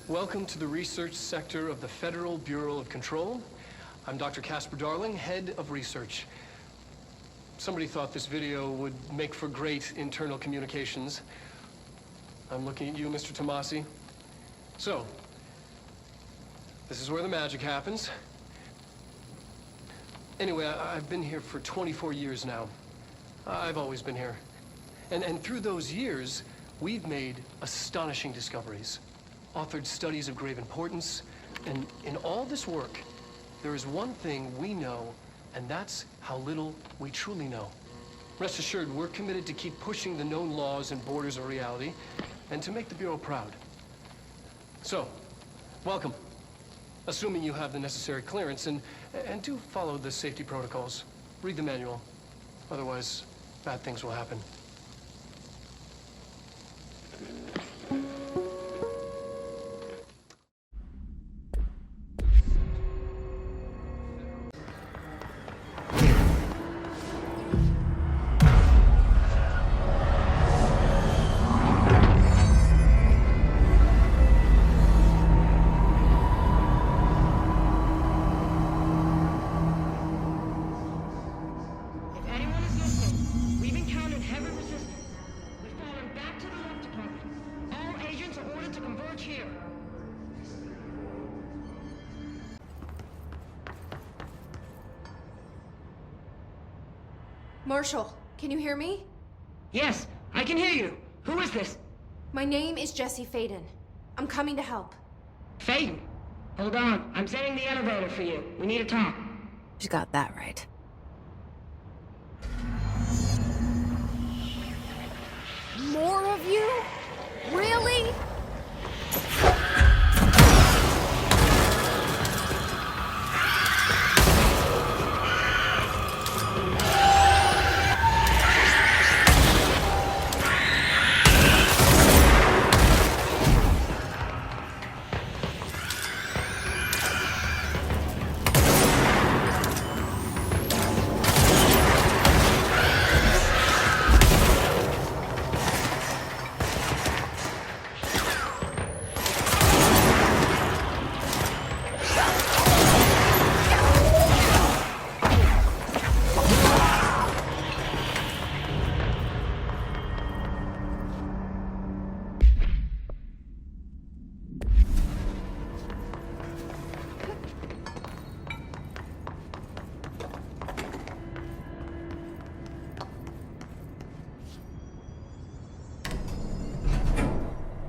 Welcome to the research sector of the Federal Bureau of Control. I'm Dr. Casper Darling, head of research. Somebody thought this video would make for great internal communications. I'm looking at you, Mr. Tomasi. So, this is where the magic happens. Anyway, I've been here for 24 years now. I've always been here. And through those years, we've made astonishing discoveries, authored studies of grave importance, and in all this work, there is one thing we know, and that's how little we truly know. Rest assured, we're committed to keep pushing the known laws and borders of reality, and to make the Bureau proud. So, welcome. Assuming you have the necessary clearance, and do follow the safety protocols. Read the manual. Otherwise, bad things will happen. Marshall, can you hear me? Yes, I can hear you. Who is this? My name is Jesse Faden. I'm coming to help. Faden? Hold on, I'm setting the elevator for you. We need to talk. She's got that right. More of you? Really?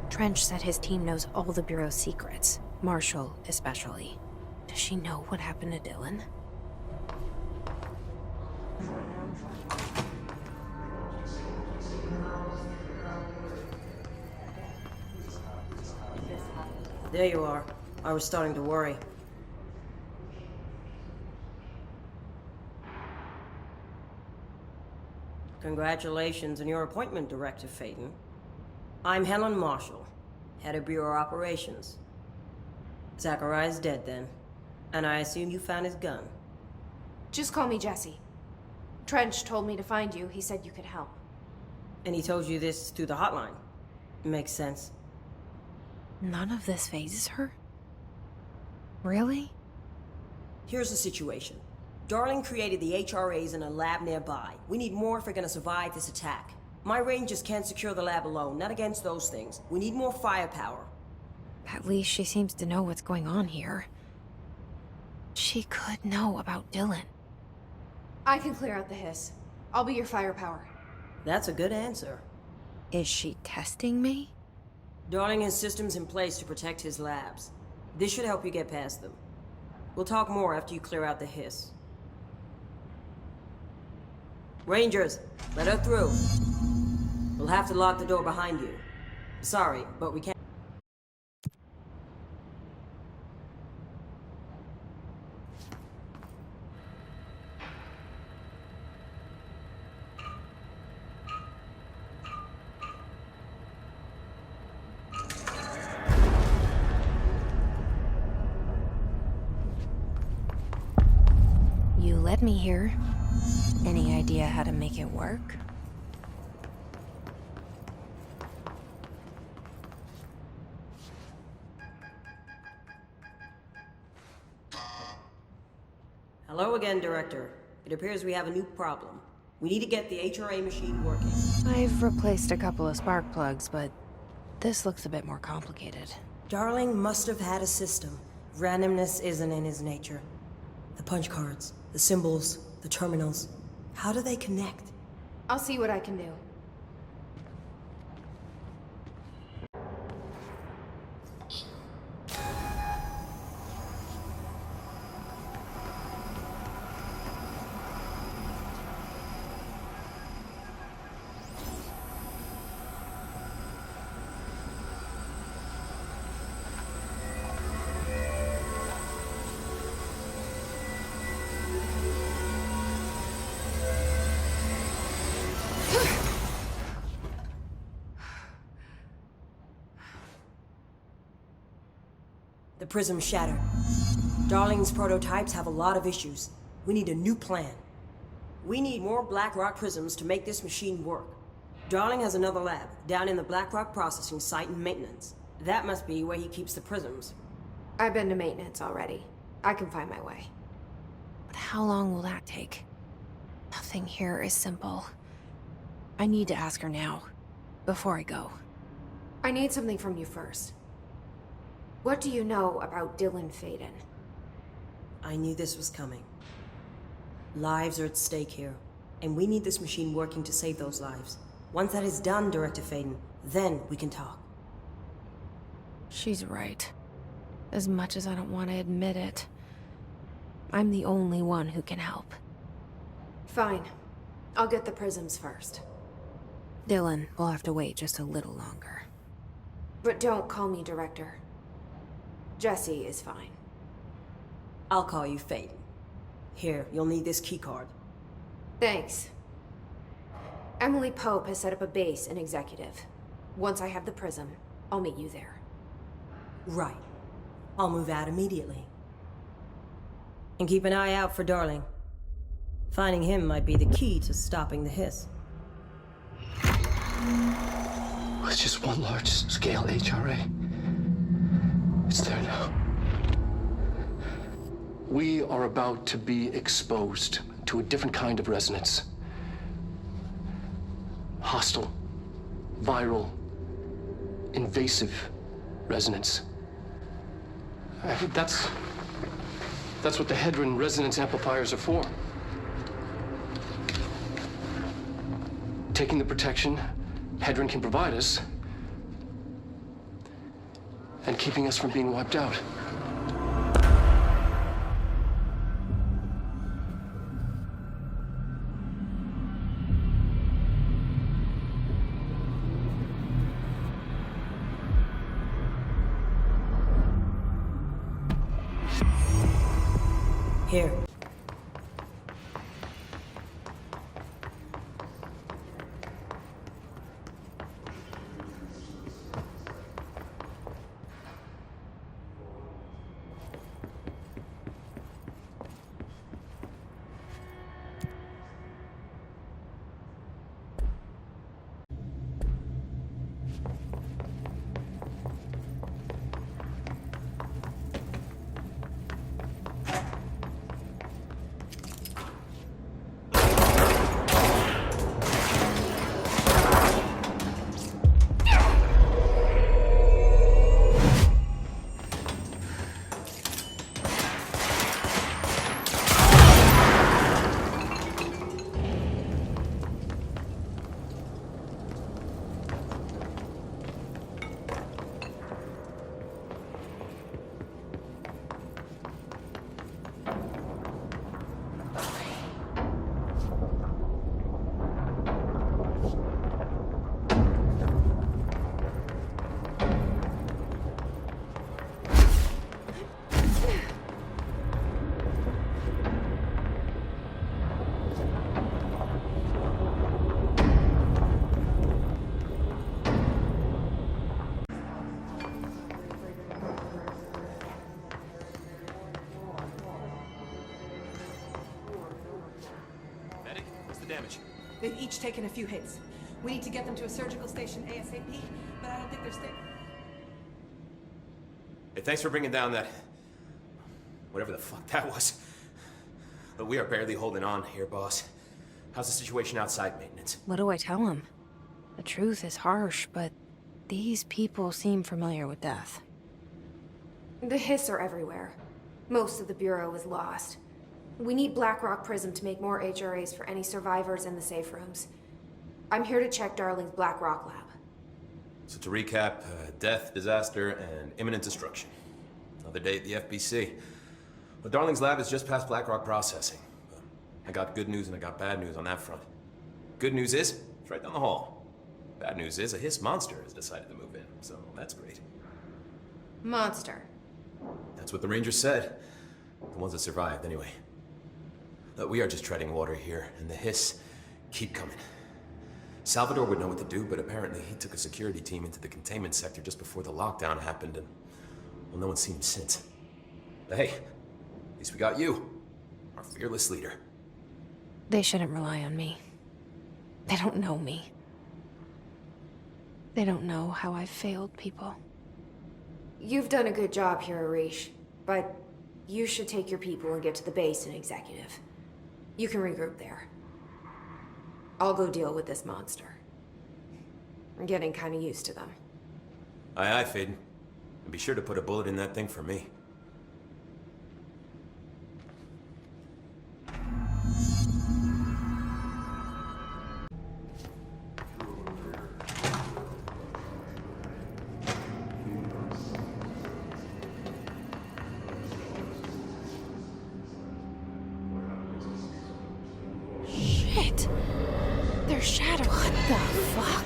Trench said his team knows all the Bureau's secrets, Marshall especially. Does she know what happened to Dylan? There you are. I was starting to worry. Congratulations on your appointment, Director Faden. I'm Helen Marshall, head of Bureau Operations. Zachariah's dead then, and I assume you found his gun. Just call me Jesse. Trench told me to find you. He said you could help. And he told you this through the hotline. Makes sense. None of this phases her? Really? Here's the situation. Darling created the HRAs in a lab nearby. We need more if we're gonna survive this attack. My rangers can't secure the lab alone, not against those things. We need more firepower. At least she seems to know what's going on here. She could know about Dylan. I can clear out the hiss. I'll be your firepower. That's a good answer. Is she testing me? Darling has systems in place to protect his labs. This should help you get past them. We'll talk more after you clear out the hiss. Rangers, let her through. We'll have to lock the door behind you. Sorry, but we can't. You led me here. Any idea how to make it work? Hello again, Director. It appears we have a new problem. We need to get the HRA machine working. I've replaced a couple of spark plugs, but this looks a bit more complicated. Darling must have had a system. Randomness isn't in his nature. The punch cards, the symbols, the terminals. How do they connect? I'll see what I can do. The prism shattered. Darling's prototypes have a lot of issues. We need a new plan. We need more Black Rock prisms to make this machine work. Darling has another lab, down in the Black Rock processing site in maintenance. That must be where he keeps the prisms. I've been to maintenance already. I can find my way. But how long will that take? Nothing here is simple. I need to ask her now, before I go. I need something from you first. What do you know about Dylan Faden? I knew this was coming. Lives are at stake here, and we need this machine working to save those lives. Once that is done, Director Faden, then we can talk. She's right. As much as I don't want to admit it, I'm the only one who can help. Fine. I'll get the prisms first. Dylan will have to wait just a little longer. But don't call me Director. Jesse is fine. I'll call you Faden. Here, you'll need this keycard. Thanks. Emily Pope has set up a base in Executive. Once I have the prism, I'll meet you there. Right. I'll move out immediately. And keep an eye out for Darling. Finding him might be the key to stopping the hiss. It's just one large-scale HRA. It's there now. We are about to be exposed to a different kind of resonance. Hostile, viral, invasive resonance. That's what the Hedron resonance amplifiers are for. Taking the protection Hedron can provide us and keeping us from being wiped out. Here. Damage. They've each taken a few hits. We need to get them to a surgical station ASAP, but I don't think they're stable. Hey, thanks for bringing down that... whatever the fuck that was. But we are barely holding on here, boss. How's the situation outside maintenance? What do I tell him? The truth is harsh, but these people seem familiar with death. The Hiss are everywhere. Most of the Bureau is lost. We need Blackrock Prism to make more HRAs for any survivors in the safe rooms. I'm here to check Darling's Blackrock lab. So to recap, death, disaster, and imminent destruction. Another day at the FBC. Well, Darling's lab is just past Blackrock processing. I got good news and I got bad news on that front. Good news is, it's right down the hall. Bad news is, a Hiss monster has decided to move in, so that's great. Monster. That's what the Rangers said. The ones that survived, anyway. We are just treading water here, and the Hiss keep coming. Salvador would know what to do, but apparently he took a security team into the containment sector just before the lockdown happened, and, well, no one's seen him since. But hey, at least we got you, our fearless leader. They shouldn't rely on me. They don't know me. They don't know how I've failed people. You've done a good job here, Arish, but you should take your people and get to the base in Executive. You can regroup there. I'll go deal with this monster. I'm getting kind of used to them. Aye, aye, Faden. And be sure to put a bullet in that thing for me. Shit! They're shattered. What the fuck?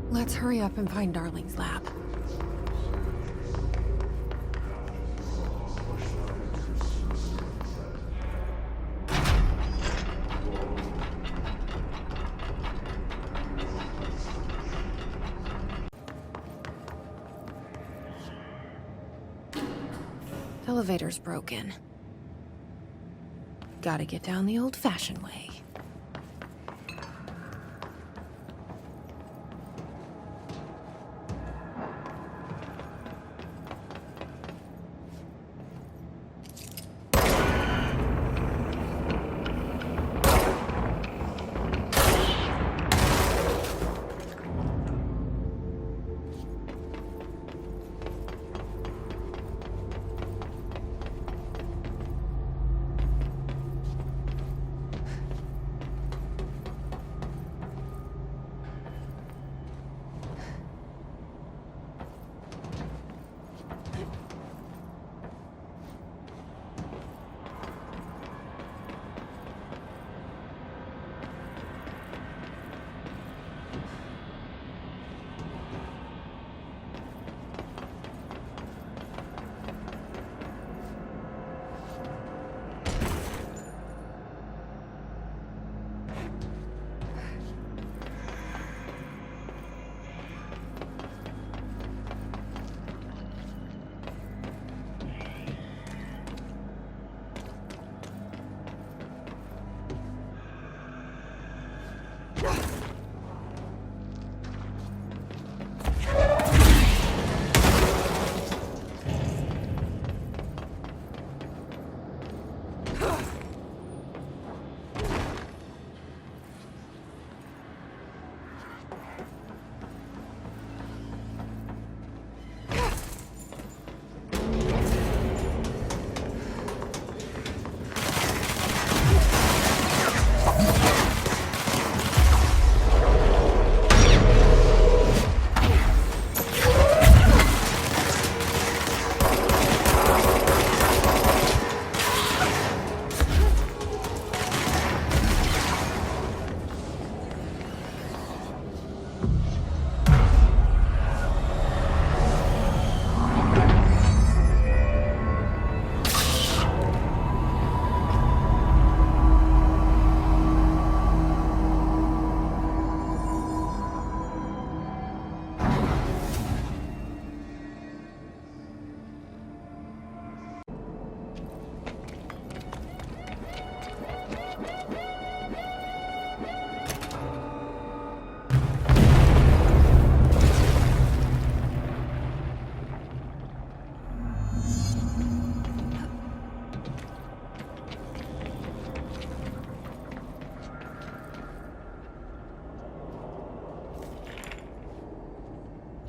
Let's hurry up and find Darling's lab. Elevator's broken. Gotta get down the old-fashioned way.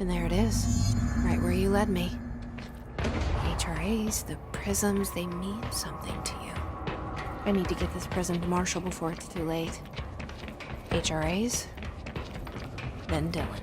And there it is, right where you led me. HRAs, the prisms, they mean something to you. I need to get this prism to Marshall before it's too late. HRAs, then Dylan.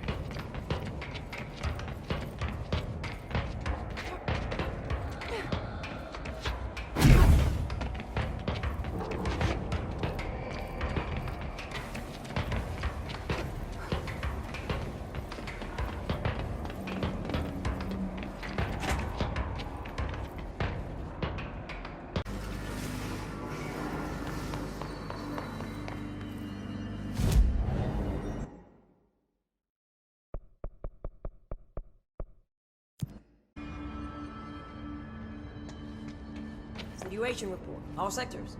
Situation report. All sectors.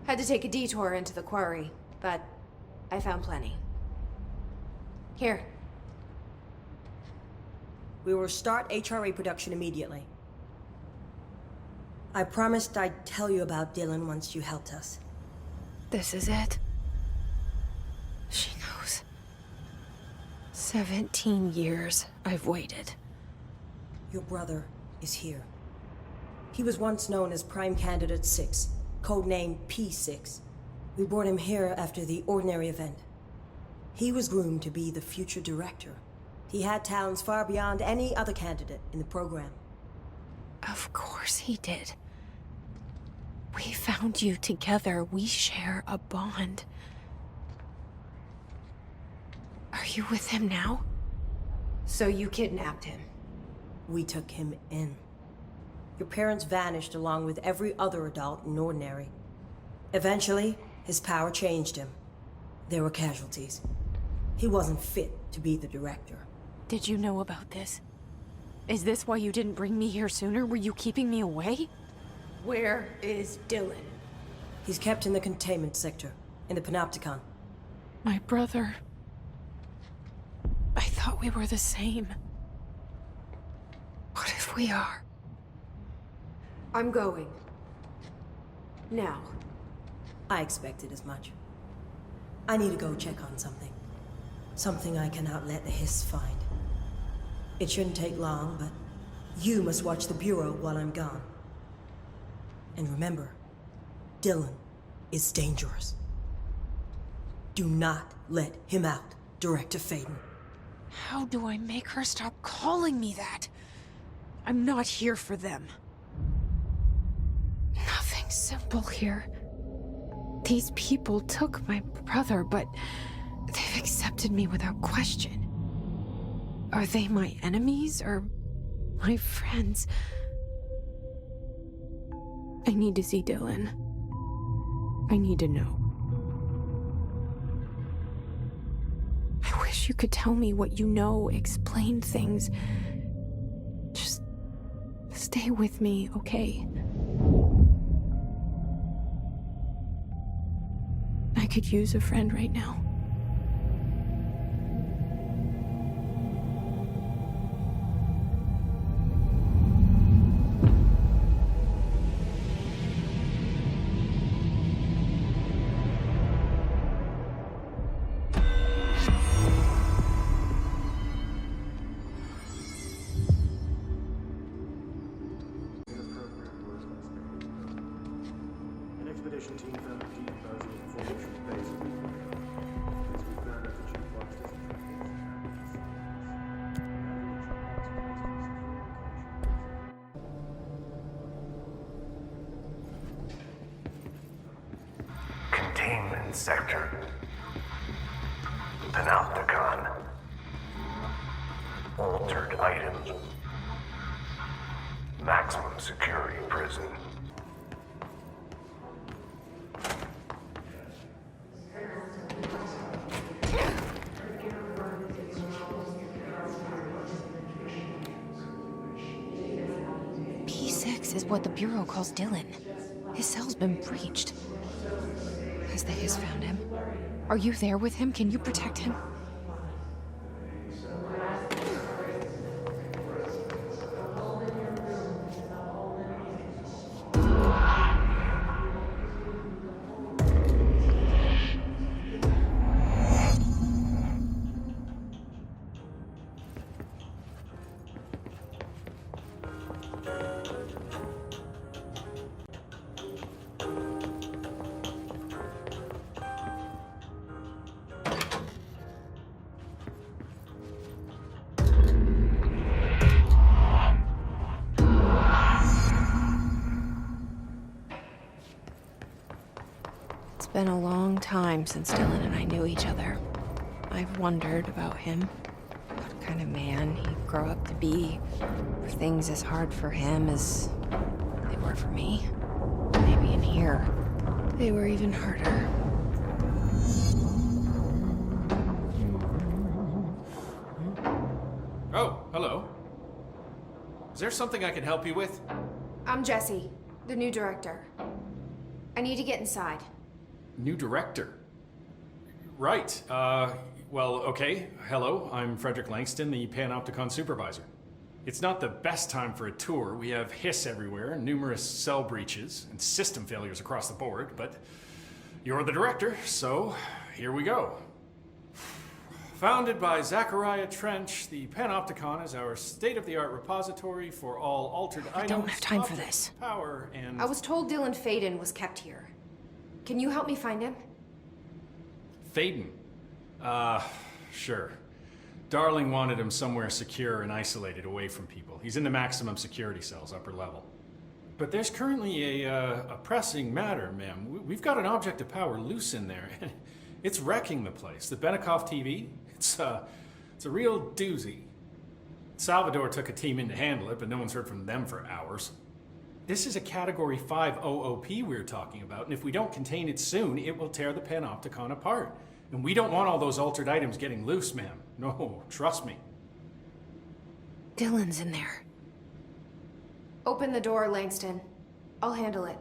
Had to take a detour into the quarry, but I found plenty. Here. We will start HRA production immediately. I promised I'd tell you about Dylan once you helped us. This is it. She knows. 17 years I've waited. Your brother is here. He was once known as Prime Candidate 6, codenamed P6. We brought him here after the ordinary event. He was groomed to be the future director. He had talents far beyond any other candidate in the program. Of course he did. We found you together. We share a bond. Are you with him now? So you kidnapped him. We took him in. Your parents vanished along with every other adult in Ordinary. Eventually, his power changed him. There were casualties. He wasn't fit to be the director. Did you know about this? Is this why you didn't bring me here sooner? Were you keeping me away? Where is Dylan? He's kept in the containment sector, in the Panopticon. My brother. I thought we were the same. What if we are? I'm going. Now. I expected as much. I need to go check on something. Something I cannot let the Hiss find. It shouldn't take long, but you must watch the Bureau while I'm gone. And remember, Dylan is dangerous. Do not let him out, Director Faden. How do I make her stop calling me that? I'm not here for them. Nothing's simple here. These people took my brother, but they've accepted me without question. Are they my enemies or my friends? I need to see Dylan. I need to know. I wish you could tell me what you know, explain things. Just stay with me, okay? I could use a friend right now. An expedition team found a deep buzz in the formation base of the as we found out the jukebox doesn't track Containment sector. Panopticon. Altered items. Maximum security prison. P6 is what the Bureau calls Dylan. His cell's been breached. Has the Hiss found him? Are you there with him? Can you protect him? Been a long time since Dylan and I knew each other. I've wondered about him. What kind of man he'd grow up to be. Were things as hard for him as they were for me? Maybe in here, they were even harder. Oh, hello. Is there something I can help you with? I'm Jessie, the new director. I need to get inside. New director? Right. Well, okay. Hello, I'm Frederick Langston, the Panopticon supervisor. It's not the best time for a tour. We have hiss everywhere, numerous cell breaches, and system failures across the board, but you're the director, so here we go. Founded by Zachariah Trench, the Panopticon is our state-of-the-art repository for all altered items. I don't have time for objects, this. Power and... I was told Dylan Faden was kept here. Can you help me find him? Faden? Sure. Darling wanted him somewhere secure and isolated away from people. He's in the maximum security cells, upper level. But there's currently a pressing matter, ma'am. We've got an object of power loose in there, and it's wrecking the place. The Benikoff TV, it's a real doozy. Salvador took a team in to handle it, but no one's heard from them for hours. This is a Category 5 OOP we're talking about, and if we don't contain it soon, it will tear the Panopticon apart. And we don't want all those altered items getting loose, ma'am. No, trust me. Dylan's in there. Open the door, Langston. I'll handle it.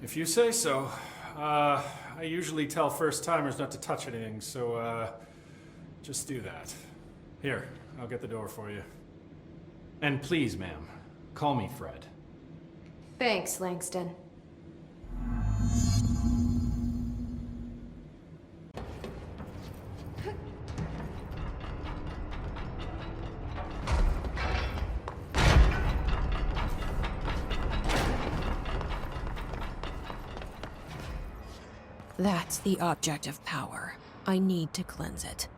If you say so. I usually tell first-timers not to touch anything, so, just do that. Here, I'll get the door for you. And please, ma'am, call me Fred. Thanks, Langston. That's the object of power. I need to cleanse it.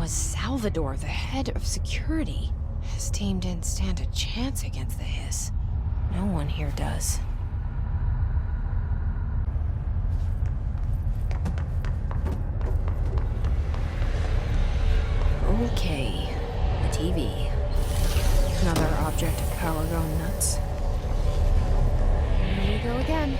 was Salvador, the head of security. His team didn't stand a chance against the Hiss. No one here does. Okay, the TV. Another object of power going nuts. Here we go again.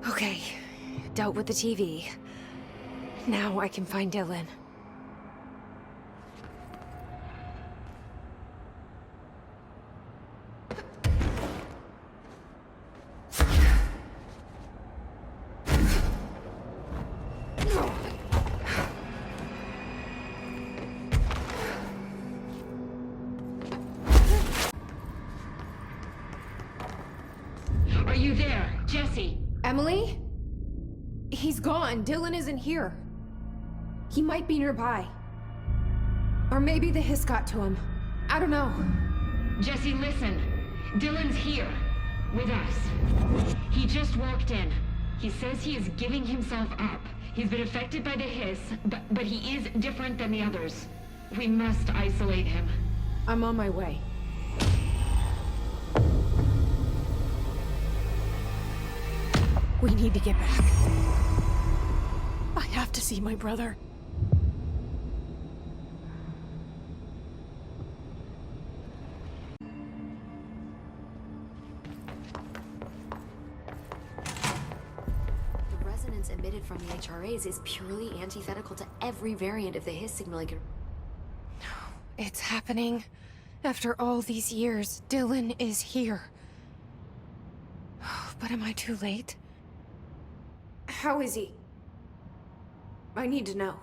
Okay, dealt with the TV. Now I can find Dylan. Are you there, Jesse? Emily? He's gone. Dylan isn't here. He might be nearby. Or maybe the Hiss got to him. I don't know. Jesse, listen. Dylan's here. With us. He just walked in. He says he is giving himself up. He's been affected by the Hiss, but he is different than the others. We must isolate him. I'm on my way. We need to get back. I have to see my brother. The resonance emitted from the HRAs is purely antithetical to every variant of the Hiss signaling. It's happening. After all these years, Dylan is here. But am I too late? How is he? I need to know.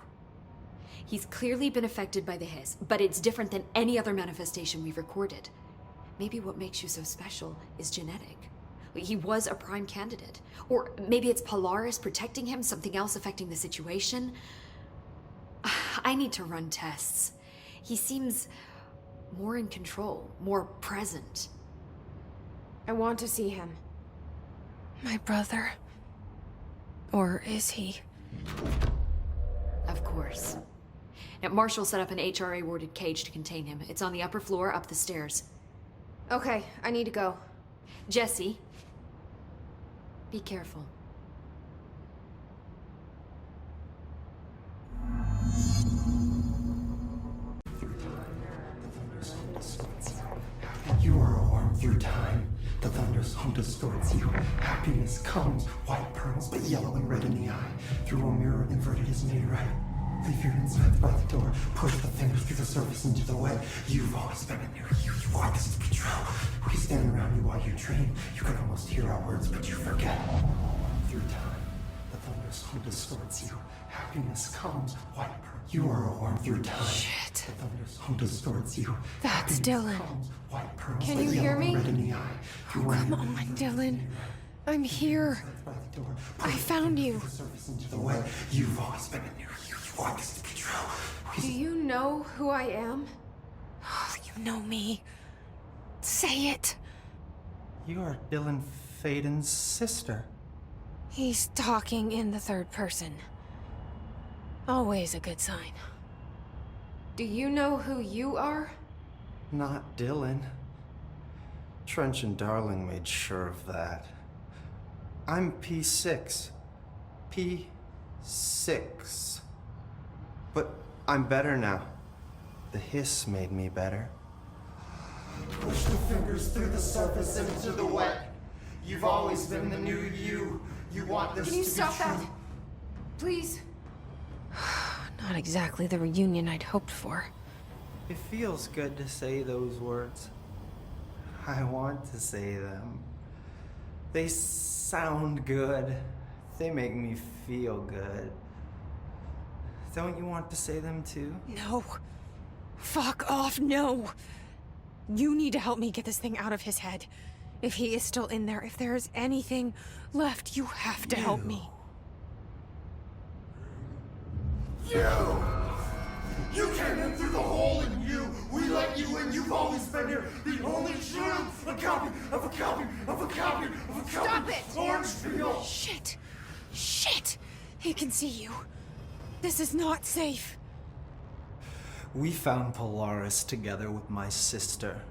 He's clearly been affected by the Hiss, but it's different than any other manifestation we've recorded. Maybe what makes you so special is genetic. He was a prime candidate. Or maybe it's Polaris protecting him, something else affecting the situation. I need to run tests. He seems more in control, more present. I want to see him. My brother? Or is he? Of course. Now, Marshall set up an HRA-warded cage to contain him. It's on the upper floor, up the stairs. Okay, I need to go. Jesse, be careful. You are a worm through time. The thunder's home distorts you. Happiness comes, white pearls, but yellow and red in the eye. Through a mirror, inverted is made right. Leave your insides by the door. Push the fingers through the surface into the way. You've always been in there. You want this to be true. We stand around you while you dream. You can almost hear our words, but you forget. Through time, the thunder's home distorts you. Happiness comes, white pearls. You are a worm through time. Shit. The thunder's home distorts you. That's Dylan. Can you hear me? Oh, come on, Dylan. I'm here. I found you. You've always been in there. You want this to be true. Do you know who I am? Oh, you know me. Say it. You are Dylan Faden's sister. He's talking in the third person. Always a good sign. Do you know who you are? Not Dylan. Trench and Darling made sure of that. I'm P6. P6. But I'm better now. The hiss made me better. Push the fingers through the surface into the wet. You've always been the new you. You want this to be true. Can you stop that? Please? Not exactly the reunion I'd hoped for. It feels good to say those words. I want to say them. They sound good. They make me feel good. Don't you want to say them too? No. Fuck off, no. You need to help me get this thing out of his head. If he is still in there, if there is anything left, you have to help me. You came in through the hole in you. We let you in. You've always been here. The only truth. A copy of a copy of a copy of a copy. Stop it! Orange peel. Shit. Shit. He can see you. This is not safe. We found Polaris together with my sister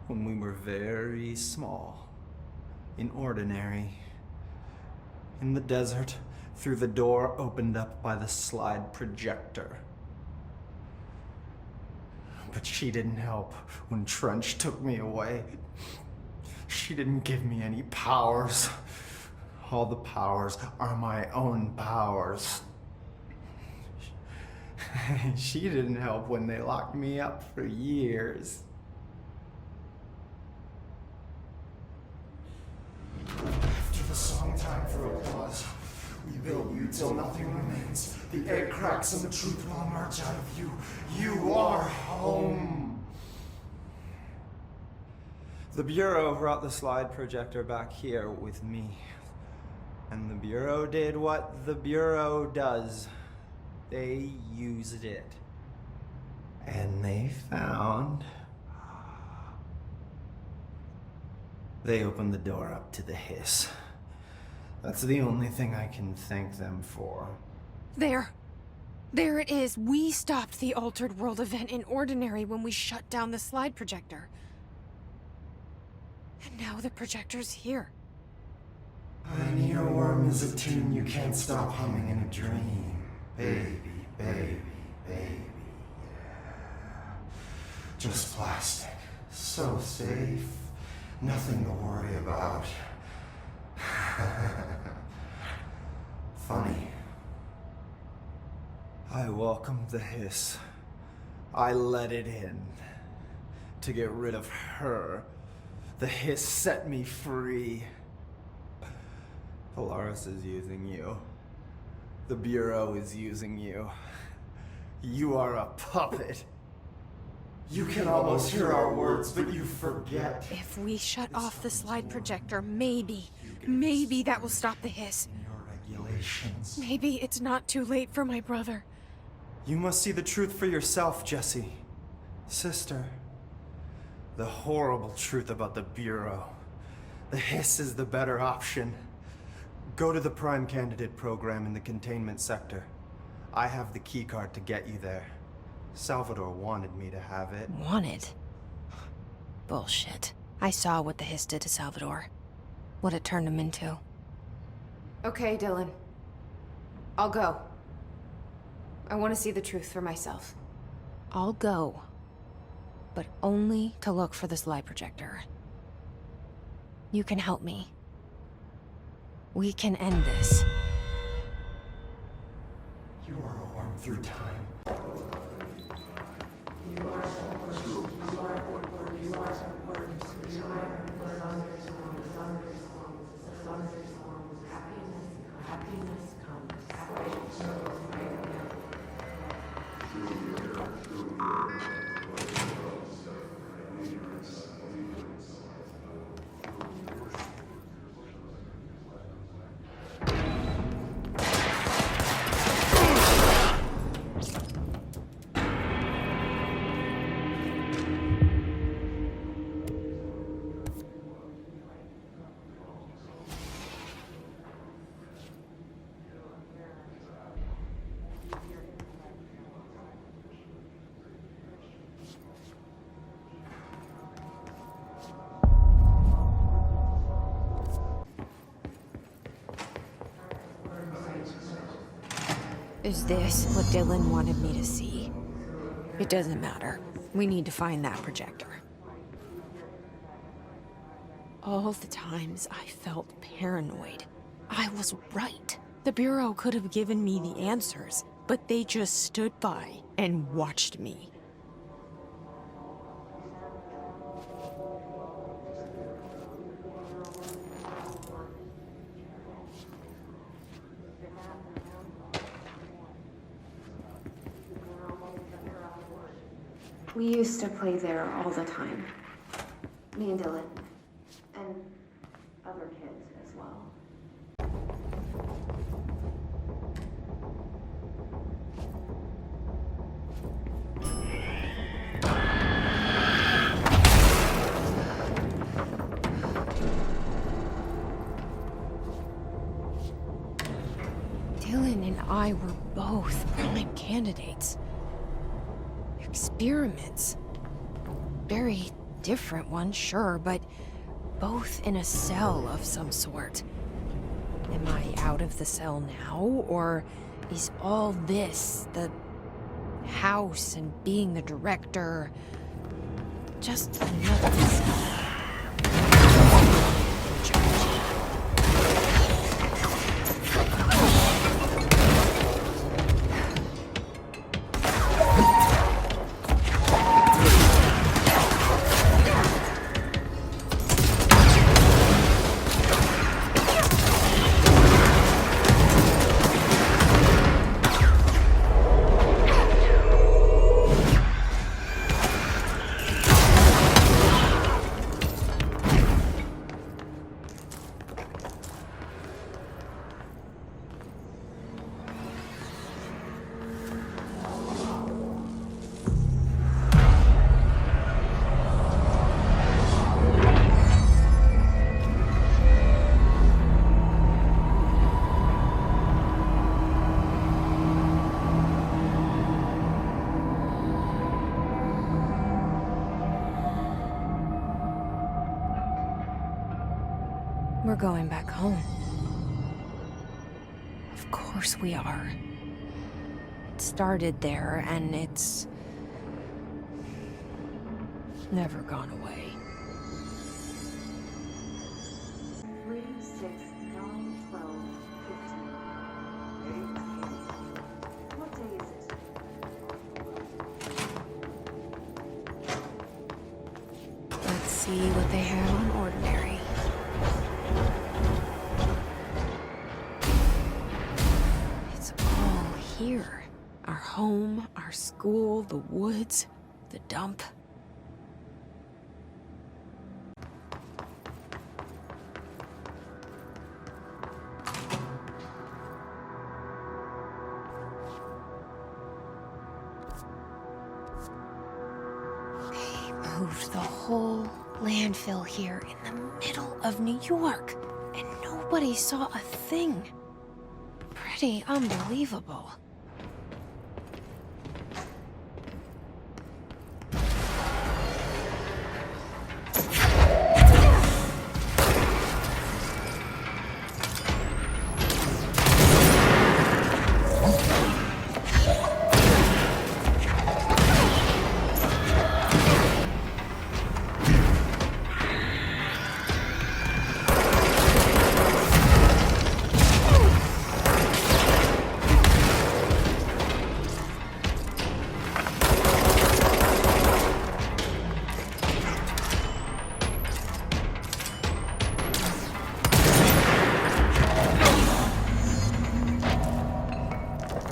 when we were very small. In Ordinary. In the desert, through the door opened up by the slide projector. But she didn't help when Trench took me away. She didn't give me any powers. All the powers are my own powers. She didn't help when they locked me up for years. After the song time for applause, we build you till nothing remains. The egg cracks and the truth will emerge out of you. You are home. The Bureau brought the slide projector back here with me. And the Bureau did what the Bureau does. They used it. And they found... They opened the door up to the hiss. That's the only thing I can thank them for. There. There it is. We stopped the Altered World event in Ordinary when we shut down the slide projector. And now the projector's here. An earworm is a tune you can't stop humming in a dream. Baby, baby, baby, yeah. Just plastic. So safe. Nothing to worry about. Funny. I welcomed the hiss. I let it in. To get rid of her. The hiss set me free. Polaris is using you. The Bureau is using you. You are a puppet. You can almost hear our words, but you forget. If we shut off the slide projector, maybe that will stop the hiss. Your regulations. Maybe it's not too late for my brother. You must see the truth for yourself, Jesse. Sister. The horrible truth about the Bureau. The hiss is the better option. Go to the Prime Candidate program in the containment sector. I have the keycard to get you there. Salvador wanted me to have it. Wanted? Bullshit. I saw what the hiss did to Salvador. What it turned him into. Okay, Dylan. I'll go. I want to see the truth for myself. I'll go. But only to look for the slide projector. You can help me. We can end this. You are a worm through time. Is this what Dylan wanted me to see? It doesn't matter. We need to find that projector. All the times I felt paranoid, I was right. The Bureau could have given me the answers, but they just stood by and watched me. We used to play there all the time. Me and Dylan. And other kids as well. Dylan and I were both prime candidates. Experiments. Very different ones, sure, but both in a cell of some sort. Am I out of the cell now, or is all this, the house and being the director, just another cell? We're going back home. Of course we are. It started there, and it's never gone away. 3, 6, 9, 12, 15. 8. What day is it? Let's see what they have on ordinary. It's all here. Our home, our school, the woods, the dump. Moved the whole landfill here in the middle of New York, and nobody saw a thing. Pretty unbelievable.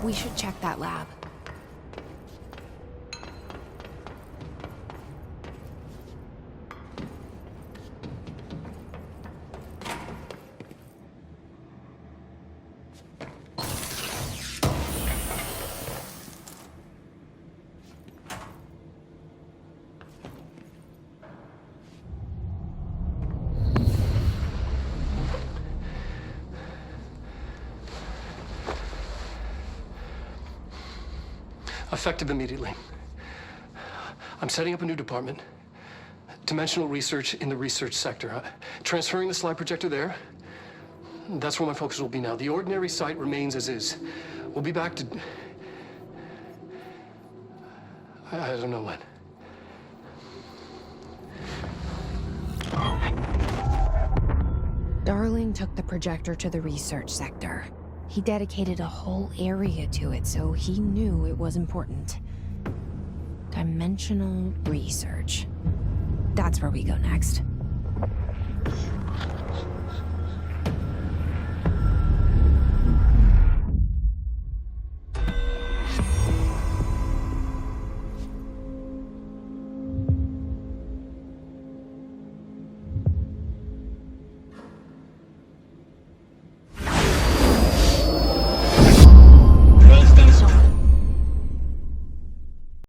We should check that lab. Effective immediately. I'm setting up a new department. Dimensional research in the research sector. Transferring the slide projector there. That's where my focus will be now. The ordinary site remains as is. We'll be back to... I don't know when. Darling took the projector to the research sector. He dedicated a whole area to it, so he knew it was important. Dimensional research. That's where we go next.